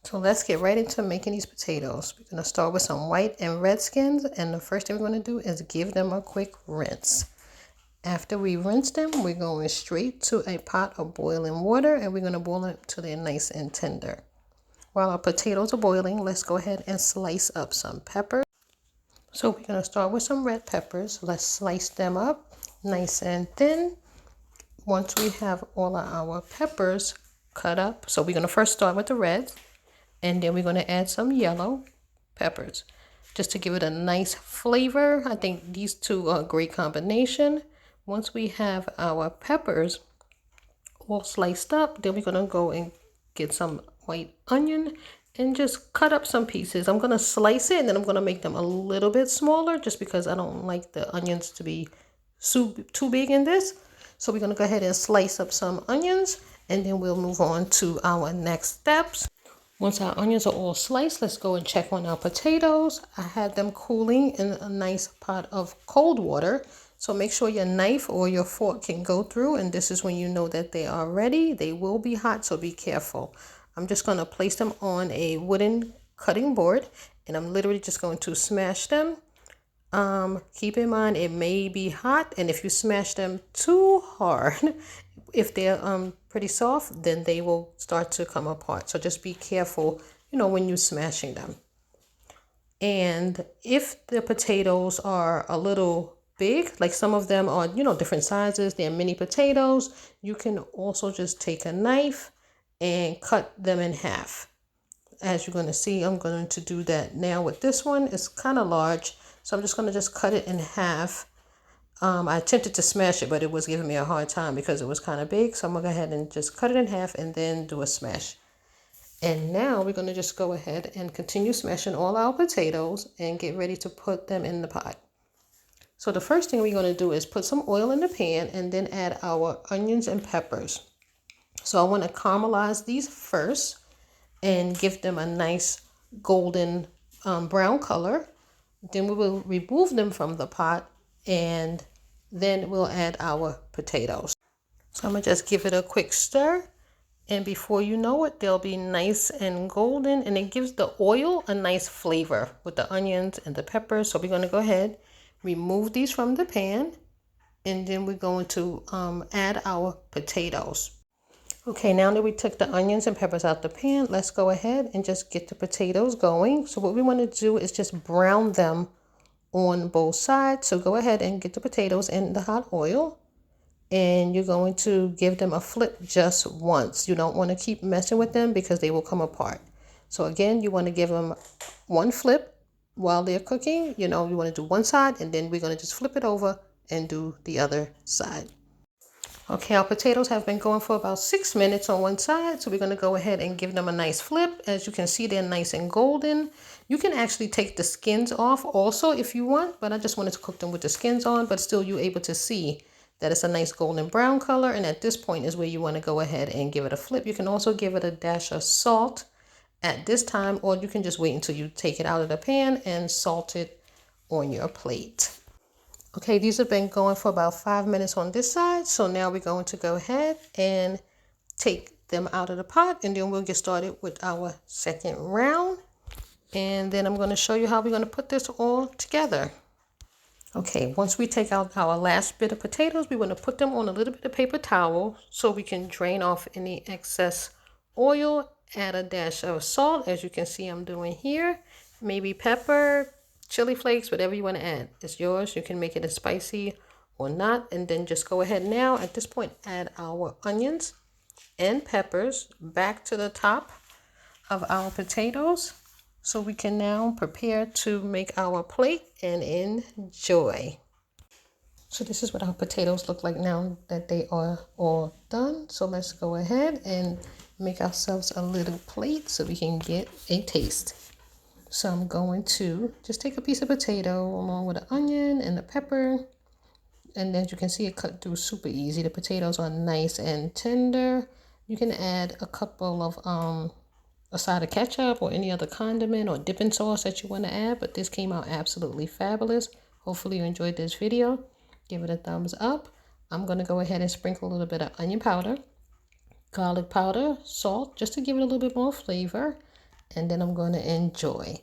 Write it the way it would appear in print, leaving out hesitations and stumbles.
So let's get right into making these potatoes. We're going to start with some white and red skins, and the first thing we're going to do is give them a quick rinse. After we rinse them, we're going straight to a pot of boiling water, and we're going to boil them till they're nice and tender. While our potatoes are boiling, let's go ahead and slice up some peppers. So we're going to start with some red peppers. Let's slice them up nice and thin. Once we have all of our peppers cut up, so we're going to first start with the reds, and then we're going to add some yellow peppers just to give it a nice flavor. I think these two are a great combination. Once we have our peppers all sliced up, then we're going to go and get some white onion and just cut up some pieces. I'm going to slice it, and then I'm going to make them a little bit smaller just because I don't like the onions to be too big in this. So we're going to go ahead and slice up some onions, and then we'll move on to our next steps. Once our onions are all sliced, let's go and check on our potatoes. I had them cooling in a nice pot of cold water. So make sure your knife or your fork can go through, and this is when you know that they are ready. They will be hot, so be careful. I'm just going to place them on a wooden cutting board, and I'm literally just going to smash them. Keep in mind it may be hot, and if you smash them too hard, if they're pretty soft, then they will start to come apart. So just be careful, when you're smashing them. And if the potatoes are a little big, like some of them are, different sizes, they're mini potatoes, you can also just take a knife and cut them in half. As you're going to see, I'm going to do that now with this one. It's kind of large, so I'm just going to just cut it in half. I attempted to smash it, but it was giving me a hard time because it was kind of big. So I'm going to go ahead and just cut it in half and then do a smash. And now we're going to just go ahead and continue smashing all our potatoes and get ready to put them in the pot. So the first thing we're going to do is put some oil in the pan and then add our onions and peppers. So I want to caramelize these first and give them a nice golden brown color. Then we will remove them from the pot, and then we'll add our potatoes. So I'm going to just give it a quick stir, and before you know it, they'll be nice and golden, and it gives the oil a nice flavor with the onions and the peppers. So we're going to go ahead, remove these from the pan, and then we're going to add our potatoes. Okay, now that we took the onions and peppers out the pan, let's go ahead and just get the potatoes going. So what we want to do is just brown them on both sides. So go ahead and get the potatoes in the hot oil, and you're going to give them a flip just once. You don't want to keep messing with them because they will come apart. So again, you want to give them one flip while they're cooking. You want to do one side, and then we're going to just flip it over and do the other side. Okay, our potatoes have been going for about 6 minutes on one side, so we're going to go ahead and give them a nice flip. As you can see, they're nice and golden. You can actually take the skins off also if you want, but I just wanted to cook them with the skins on, but still you're able to see that it's a nice golden brown color, and at this point is where you want to go ahead and give it a flip. You can also give it a dash of salt at this time, or you can just wait until you take it out of the pan and salt it on your plate. Okay, these have been going for about 5 minutes on this side. So now we're going to go ahead and take them out of the pot, and then we'll get started with our second round. And then I'm going to show you how we're going to put this all together. Okay, once we take out our last bit of potatoes, we want to put them on a little bit of paper towel so we can drain off any excess oil. Add a dash of salt, as you can see I'm doing here. Maybe pepper, chili flakes, whatever you want to add. It's yours. You can make it as spicy or not. And then just go ahead now, at this point, add our onions and peppers back to the top of our potatoes. So we can now prepare to make our plate and enjoy. So this is what our potatoes look like now that they are all done. So let's go ahead and make ourselves a little plate so we can get a taste. So I'm going to just take a piece of potato along with the onion and the pepper. And as you can see, it cut through super easy. The potatoes are nice and tender. You can add a couple of a side of ketchup or any other condiment or dipping sauce that you want to add. But this came out absolutely fabulous. Hopefully you enjoyed this video. Give it a thumbs up. I'm going to go ahead and sprinkle a little bit of onion powder, garlic powder, salt, just to give it a little bit more flavor. and then I'm going to enjoy.